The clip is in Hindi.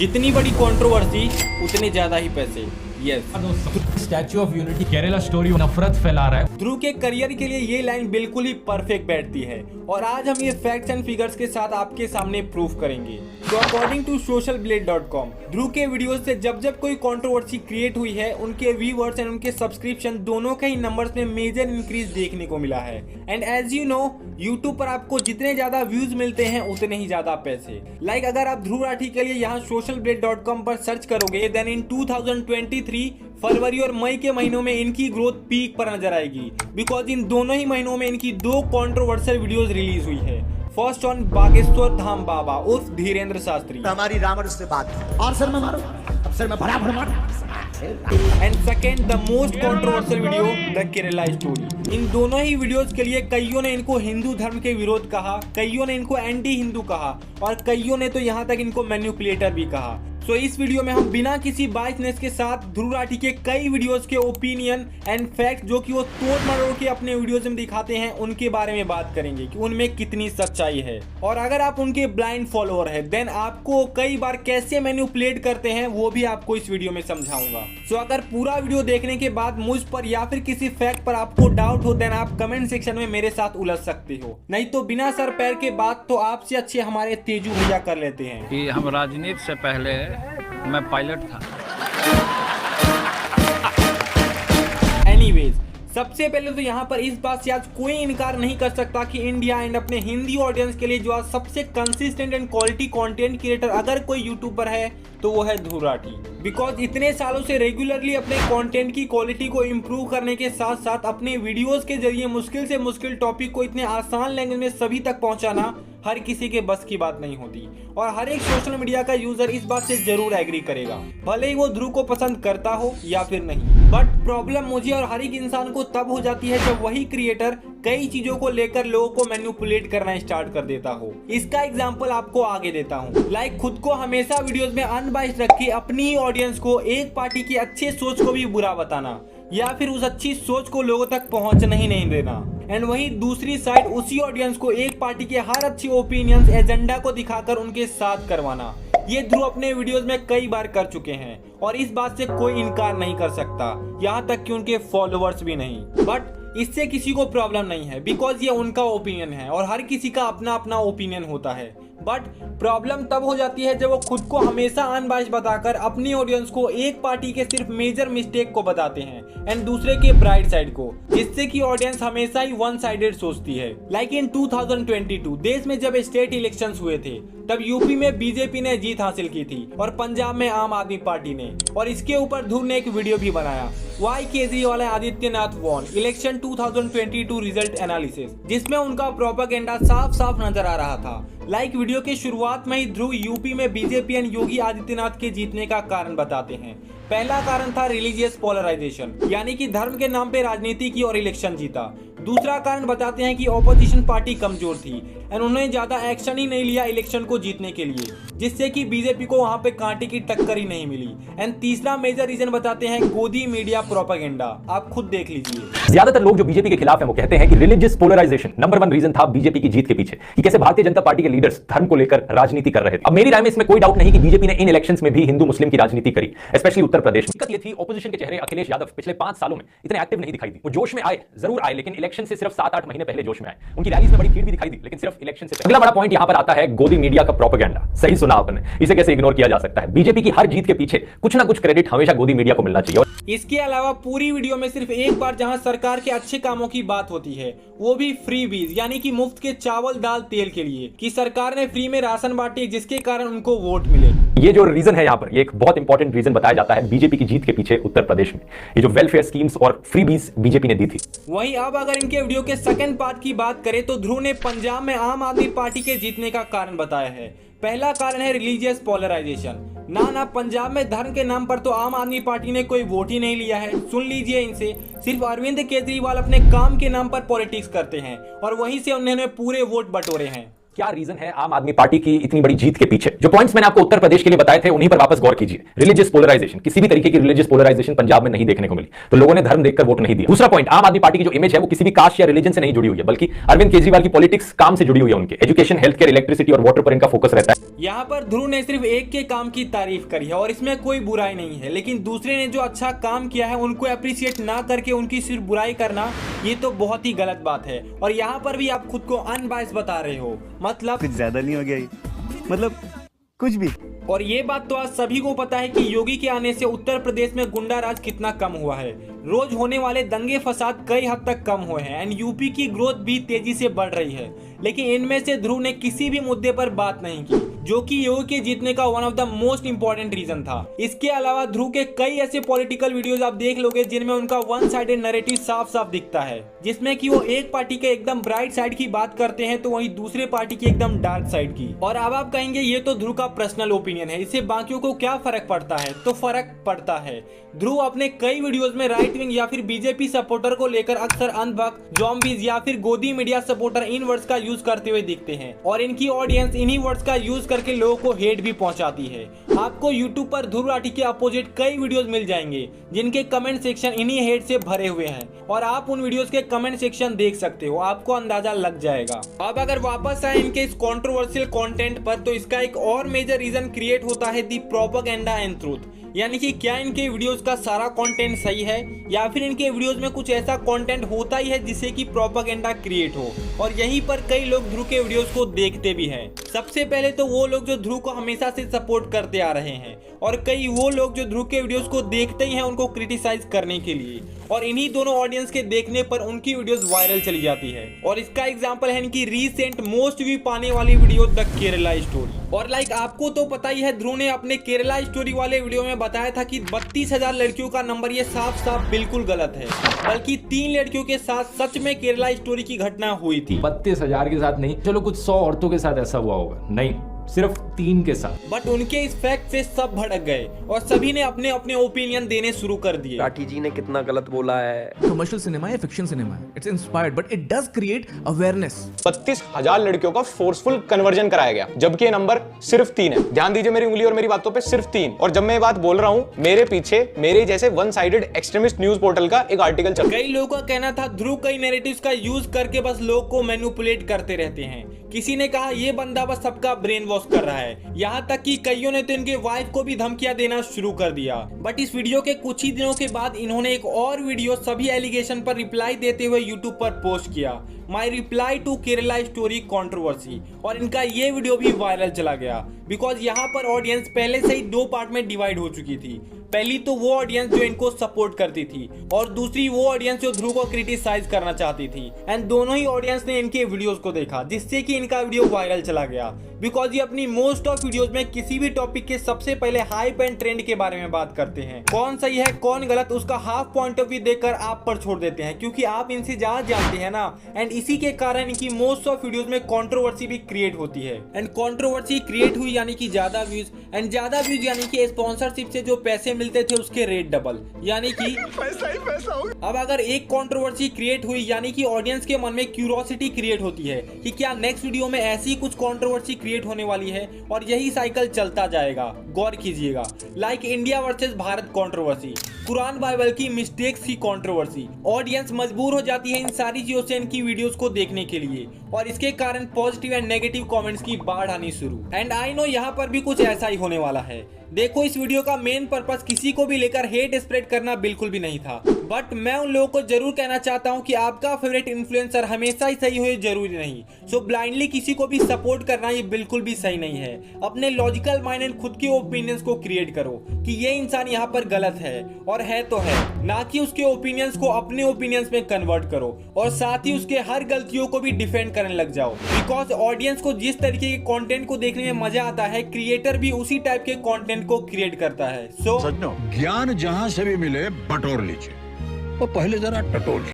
जितनी बड़ी कंट्रोवर्सी उतने ज्यादा ही पैसे। Yes, statue of unity Kerala story नफरत फैला रहा है। ध्रुव के करियर के लिए ये लाइन बिल्कुल ही परफेक्ट बैठती है और आज हम ये फैक्ट्स एंड फिगर्स के साथ आपके सामने प्रूफ करेंगे। तो अकॉर्डिंग टू socialblade.com, ध्रुव के वीडियोस से जब जब कोई कंट्रोवर्सी क्रिएट हुई है, उनके व्यूअर्स एंड उनके सब्सक्रिप्शन दोनों के ही नंबर्स में मेजर इंक्रीज देखने को मिला है। And as you know, YouTube पर आपको जितने ज्यादा व्यूज मिलते हैं उतने ही ज्यादा पैसे। लाइक अगर आप ध्रुव राठी के लिए यहाँ socialblade.com पर सर्च करोगे, देन इन 2023 फरवरी और मई के महीनों में इनकी ग्रोथ पीक पर नजर आएगी, बिकॉज इन दोनों ही महीनों में इनकी दो कंट्रोवर्शियल वीडियोस रिलीज हुई है। फर्स्ट ऑन बागेश्वर धाम बाबा उर्फ धीरेन्द्र शास्त्री, हमारी रावण से बात और सर मैं मारू, अब सर मैं भरा मारू। And second the most controversial video the Kerala story. इन दोनों ही वीडियोस के लिए कईयों ने इनको हिंदू धर्म के विरोध कहा, कईयों ने इनको एंटी हिंदू कहा और कईयों ने तो यहाँ तक इनको मैन्युपुलेटर भी कहा। तो इस वीडियो में हम बिना किसी बायसनेस के साथ ध्रुव राठी के कई वीडियोस के ओपिनियन एंड फैक्ट जो कि वो तोड़ मरोड़ के अपने वीडियोस में दिखाते हैं, उनके बारे में बात करेंगे कि उनमें कितनी सच्चाई है। और अगर आप उनके ब्लाइंड फॉलोअर हैं, देन आपको कई बार कैसे मैन्युपुलेट करते हैं वो भी आपको इस वीडियो में समझाऊंगा। सो अगर पूरा वीडियो देखने के बाद मुझ पर या फिर किसी फैक्ट पर आपको डाउट हो, देन आप कमेंट सेक्शन में मेरे साथ उलझ सकते हो। नहीं तो बिना सर पैर के बात तो आपसे अच्छे हमारे तेजू भैया कर लेते हैं कि हम राजनीति से पहले मैं पायलट था। एनीवेज, सबसे पहले तो यहाँ पर इस बात से आज कोई इनकार नहीं कर सकता कि इंडिया एंड अपने हिंदी ऑडियंस के लिए जो आज सबसे consistent and quality content creator अगर कोई यूट्यूबर है तो वो है ध्रुव राठी। बिकॉज इतने सालों से रेगुलरली अपने कंटेंट की क्वालिटी को इम्प्रूव करने के साथ साथ अपने वीडियोस के जरिए मुश्किल से मुश्किल टॉपिक को इतने आसान लैंग्वेज में सभी तक पहुंचाना हर किसी के बस की बात नहीं होती और हर एक सोशल मीडिया का यूजर इस बात से जरूर एग्री करेगा, भले ही वो ध्रुव को पसंद करता हो या फिर नहीं। बट प्रॉब्लम मुझे और हर एक इंसान को तब हो जाती है जब वही क्रिएटर कई चीजों को लेकर लोगों को मैन्युपुलेट करना स्टार्ट कर देता हो। इसका एग्जांपल आपको आगे देता हूँ। लाइक खुद को हमेशा वीडियोस में अनबाइस्ड रख के अपनी ही ऑडियंस को एक पार्टी की अच्छे सोच को भी बुरा बताना या फिर उस अच्छी सोच को लोगों तक पहुंचने ही नहीं देना। एंड वहीं दूसरी साइड उसी ऑडियंस को एक पार्टी के हर अच्छी ओपिनियंस एजेंडा को दिखाकर उनके साथ करवाना। ये ध्रुव अपने वीडियोस में कई बार कर चुके हैं और इस बात से कोई इनकार नहीं कर सकता, यहाँ तक कि उनके फॉलोअर्स भी नहीं। बट इससे किसी को प्रॉब्लम नहीं है, बिकॉज ये उनका ओपिनियन है और हर किसी का अपना अपना ओपिनियन होता है। बट प्रॉब्लम तब हो जाती है जब वो खुद को हमेशा अनबाइस्ड बताकर अपनी ऑडियंस को एक पार्टी के सिर्फ मेजर मिस्टेक को बताते हैं एंड दूसरे के ब्राइट साइड को, जिससे कि ऑडियंस हमेशा ही वन साइडेड सोचती है। लाइक इन 2022 देश में जब स्टेट इलेक्शंस हुए थे, तब यूपी में बीजेपी ने जीत हासिल की थी और पंजाब में आम आदमी पार्टी ने, और इसके ऊपर ध्रुव ने एक वीडियो भी बनाया, why Kejriwal Adityanath won election 2022 result analysis, जिसमें उनका प्रोपेगेंडा साफ साफ नजर आ रहा था। लाइक वीडियो के शुरुआत में ही ध्रुव यूपी में बीजेपी एंड योगी आदित्यनाथ के जीतने का कारण बताते हैं। पहला कारण था रिलीजियस पोलराइजेशन, यानी कि धर्म के नाम पे राजनीति की और इलेक्शन जीता। दूसरा कारण बताते हैं कि ऑपोजिशन पार्टी कमजोर थी एंड उन्होंने ज्यादा एक्शन ही नहीं लिया इलेक्शन को जीतने के लिए, जिससे कि बीजेपी को वहां पे कांटे की टक्कर ही नहीं मिली। एंड तीसरा मेजर रीजन बताते हैं गोदी मीडिया प्रोपेगेंडा। आप खुद देख लीजिए। ज्यादातर लोग जो बीजेपी के खिलाफ हैं वो कहते हैं कि रिलीजियस पोलराइजेशन नंबर 1 रीजन था बीजेपी की जीत के पीछे, कि कैसे भारतीय जनता पार्टी के लीडर्स धर्म को लेकर राजनीति कर रहे थे। अब मेरी राय में इसमें कोई डाउट नहीं कि बीजेपी ने इन इलेक्शंस में भी हिंदू मुस्लिम की राजनीति करी, स्पेशली उत्तर प्रदेश में। दिक्कत ये थी, ऑपोजिशन के चेहरे अखिलेश यादव पिछले 5 सालों में इतने एक्टिव नहीं दिखाई दी। वो जोश में आए, जरूर आए, लेकिन इलेक्शन से सिर्फ 7-8 महीने पहले जोश में आए। उनकी रैलीज में बड़ी भीड़ भी दिखाई दी, लेकिन सिर्फ इलेक्शन से। अगला बड़ा पॉइंट यहां पर आता है गोदी मीडिया का प्रोपेगेंडा। सही सुना आपने, इसे कैसे इग्नोर किया जा सकता है। बीजेपी की हर जीत के पीछे कुछ ना कुछ क्रेडिट हमेशा गोदी मीडिया को मिलना चाहिए। इसके अलावा पूरी वीडियो में सिर्फ एक बार जहां सरकार के अच्छे कामों की बात होती है, वो भी फ्री बीज यानी कि मुफ्त के चावल दाल तेल के लिए, कि सरकार ने फ्री में राशन बांटे जिसके कारण उनको वोट मिले। ये जो रीजन है यहाँ पर, ये एक बहुत इंपॉर्टेंट रीजन बताया जाता है बीजेपी की जीत के पीछे उत्तर प्रदेश में, ये जो वेलफेयर स्कीम्स और फ्रीबीज बीजेपी ने दी थी। वहीं अब अगर इनके वीडियो के सेकंड पार्ट की बात करें तो ध्रुव ने पंजाब में आम आदमी पार्टी के जीतने का कारण बताया है। पहला कारण है रिलीजियस पोलराइजेशन। ना पंजाब में धर्म के नाम पर तो आम आदमी पार्टी ने कोई वोट ही नहीं लिया है। सुन लीजिए इनसे, सिर्फ अरविंद केजरीवाल अपने काम के नाम पर पॉलिटिक्स करते हैं और वहीं से उन्होंने पूरे वोट बटोरे हैं। क्या रीजन है आम आदमी पार्टी की इतनी बड़ी जीत के पीछे? जो पॉइंट्स मैंने आपको उत्तर प्रदेश के लिए बताए थे उन्हीं पर वापस गौर कीजिए। रिलीजियस पोलराइजेशन, किसी भी तरीके की रिलीजियस पोलराइजेशन पंजाब में नहीं देखने को मिली, तो लोगों ने धर्म देखकर वोट नहीं दिया। दूसरा पॉइंट, आम आदमी पार्टी की जो इमेज है वो किसी भी कास्ट या रिलीजन से नहीं जुड़ी हुई है, बल्कि अरविंद केजरीवाल की पॉलिटिक्स काम से जुड़ी हुई है। उनके एजुकेशन, हेल्थ केयर, इलेक्ट्रिसिटी और वाटर पर इनका फोकस रहता है। यहाँ पर ध्रुव ने सिर्फ एक के काम की तारीफ करी है और इसमें कोई बुराई नहीं है, लेकिन दूसरे ने जो अच्छा काम किया है उनको अप्रिशिएट ना करके उनकी सिर्फ बुराई करना, ये तो बहुत ही गलत बात है। और यहाँ पर भी आप खुद को अनबायस्ड बता रहे हो, मतलब कुछ ज्यादा नहीं हो गया ये? मतलब कुछ भी। और ये बात तो आज सभी को पता है कि योगी के आने से उत्तर प्रदेश में गुंडा राज कितना कम हुआ है। रोज होने वाले दंगे फसाद कई हद तक कम हुए हैं एंड यूपी की ग्रोथ भी तेजी से बढ़ रही है। लेकिन इनमें से ध्रुव ने किसी भी मुद्दे पर बात नहीं की, जो कि योगी के जीतने का one of the most important reason था। इसके अलावा ध्रुव के कई ऐसे पॉलिटिकल वीडियोस आप देख लोगे जिनमें उनका वन साइडेड नैरेटिव साफ साफ दिखता है, जिसमें कि वो एक पार्टी के एकदम ब्राइट साइड की बात करते हैं तो वहीं दूसरे पार्टी की एकदम डार्क साइड की। और अब आप कहेंगे ये तो ध्रुव का पर्सनल ओपिनियन है, इससे बाकियों को क्या फर्क पड़ता है? तो फर्क पड़ता है। ध्रुव अपने कई वीडियोस में राइट विंग या फिर बीजेपी सपोर्टर को लेकर अक्सर अंधभक्त, ज़ॉम्बीज या फिर गोदी मीडिया सपोर्टर इन वर्ड्स का यूज करते हुए दिखते हैं और इनकी ऑडियंस इन्हीं वर्ड्स का यूज करके लोगों को हेट भी पहुंचाती है। आपको यूट्यूब पर ध्रुव राठी के अपोजिट कई वीडियोस मिल जाएंगे जिनके कमेंट सेक्शन इन्हीं हेट से भरे हुए हैं और आप उन वीडियोस के कमेंट सेक्शन देख सकते हो, आपको अंदाजा लग जाएगा। अब अगर वापस आए इनके इस कंट्रोवर्शियल कंटेंट पर, तो इसका एक और मेजर रीजन क्रिएट होता है दी प्रोपेगेंडा एंड ट्रूथ, यानी कि क्या इनके वीडियोस का सारा कंटेंट सही है या फिर इनके वीडियोस में कुछ ऐसा कंटेंट होता ही है जिससे कि प्रोपेगेंडा क्रिएट हो। और यहीं पर कई लोग ध्रुव के वीडियोस को देखते भी हैं। सबसे पहले तो वो लोग जो ध्रुव को हमेशा से सपोर्ट करते आ रहे हैं और कई वो लोग जो ध्रुव के वीडियोस को देखते ही हैं उनको क्रिटिसाइज करने के लिए, और इन्हीं दोनों ऑडियंस के देखने पर उनकी वीडियोस वायरल चली जाती है। और इसका एग्जांपल है इनकी रीसेंट मोस्ट व्यू पाने वाली वीडियो द केरला स्टोरी। और लाइक आपको तो पता ही है, ध्रुव ने अपने केरला स्टोरी वाले वीडियो में बताया था कि 32,000 लड़कियों का नंबर ये साफ साफ बिल्कुल गलत है, बल्कि 3 लड़कियों के साथ सच में केरला स्टोरी की घटना हुई थी। 32,000 के साथ नहीं, चलो कुछ 100 औरतों के साथ ऐसा हुआ होगा, नहीं, सिर्फ 3 के साथ। बट उनके इस फैक्ट से सब भड़क गए और सभी ने अपने अपने ओपिनियन देने शुरू कर दिए। राठी जी ने कितना गलत बोला है। कमर्शियल सिनेमा या फिक्शन सिनेमा है, it's inspired but it does create awareness. 32,000 लड़कियों का फोर्सफुल कन्वर्जन कराया गया, जबकि ये नंबर सिर्फ 3 है। ध्यान दीजिए मेरी उंगली और मेरी बातों पे, सिर्फ 3। और जब मैं ये बात बोल रहा हूँ, मेरे पीछे मेरे जैसे one sided extremist news portal का एक आर्टिकल चल। कई लोगों का कहना था ध्रुव कई नैरेटिव्स का यूज करके बस लोग को मैनिपुलेट करते रहते हैं। किसी ने कहा ये बंदा बस सबका ब्रेन वॉश कर रहा है, यहाँ तक कि कईयों ने तो इनके वाइफ को भी धमकियां देना शुरू कर दिया। बट इस वीडियो के कुछ ही दिनों के बाद इन्होंने एक और वीडियो सभी एलिगेशन पर रिप्लाई देते हुए यूट्यूब पर पोस्ट किया, my reply to Kerala story controversy, और इनका ये वीडियो भी वायरल चला गया बिकॉज यहाँ पर ऑडियंस पहले से ही 2 पार्ट में डिवाइड हो चुकी थी। पहली तो वो ऑडियंस जो इनको सपोर्ट करती थी और दूसरी वो ऑडियंस जो ध्रुव को क्रिटिसाइज करना चाहती थी। एंड दोनों ही ऑडियंस ने इनके वीडियोस को देखा, जिससे कि इनका वीडियो वायरल चला गया बिकॉज ये अपनी मोस्ट ऑफ वीडियोस में किसी भी टॉपिक के सबसे पहले हाइप एंड ट्रेंड के बारे में बात करते हैं। कौन सही है कौन गलत उसका हाफ पॉइंट ऑफ व्यू देखकर आप पर छोड़ देते हैं, क्योंकि आप इनसे ज्यादा जानते हैं ना। एंड इसी के कारण इनकी मोस्ट ऑफ वीडियोस में कंट्रोवर्सी भी क्रिएट होती है। एंड कंट्रोवर्सी क्रिएट हुई यानी कि ज्यादा व्यूज, एंड ज्यादा व्यूज यानी कि स्पॉन्सरशिप से जो पैसे मिलते थे उसके रेट डबल, यानी कि पैसा ही पैसा हो। अब अगर एक कंट्रोवर्सी क्रिएट हुई यानी कि ऑडियंस के मन में क्यूरियोसिटी क्रिएट होती है कि क्या नेक्स्ट वीडियो में ऐसी कुछ कंट्रोवर्सी क्रिएट होने वाली है, और यही साइकिल चलता जाएगा। गौर कीजिएगा, like India versus Bharat controversy, Quran Bible की मिस्टेक्स की कंट्रोवर्सी। ऑडियंस मजबूर हो जाती है इन सारी चीजों से इनकी वीडियोस को देखने के लिए, और इसके कारण पॉजिटिव एंड नेगेटिव कमेंट्स की बाढ़ आनी शुरू। एंड आई नो यहाँ पर भी कुछ ऐसा ही होने वाला है। देखो, इस वीडियो का मेन पर्पस किसी को भी लेकर हेट स्प्रेड करना बिल्कुल भी नहीं था, बट मैं उन लोगों को जरूर कहना चाहता हूं कि आपका फेवरेट इन्फ्लुएंसर हमेशा ही सही हो जरूरी नहीं। सो ब्लाइंडली किसी को भी सपोर्ट करना ये बिल्कुल भी सही नहीं है। अपने लॉजिकल माइंड एंड खुद के ओपिनियंस को क्रिएट करो कि ये इंसान यहाँ पर गलत है, और है तो है, ना कि उसके ओपिनियंस को अपने ओपिनियंस में कन्वर्ट करो, और साथ ही उसके हर गलतियों को भी डिफेंड करने लग जाओ। बिकॉज ऑडियंस को जिस तरीके के कंटेंट को देखने में मजा आता है, क्रिएटर भी उसी टाइप के कंटेंट को क्रिएट करता है। सो ज्ञान जहां से भी मिले बटोर लीजिए, और पहले जरा टटोल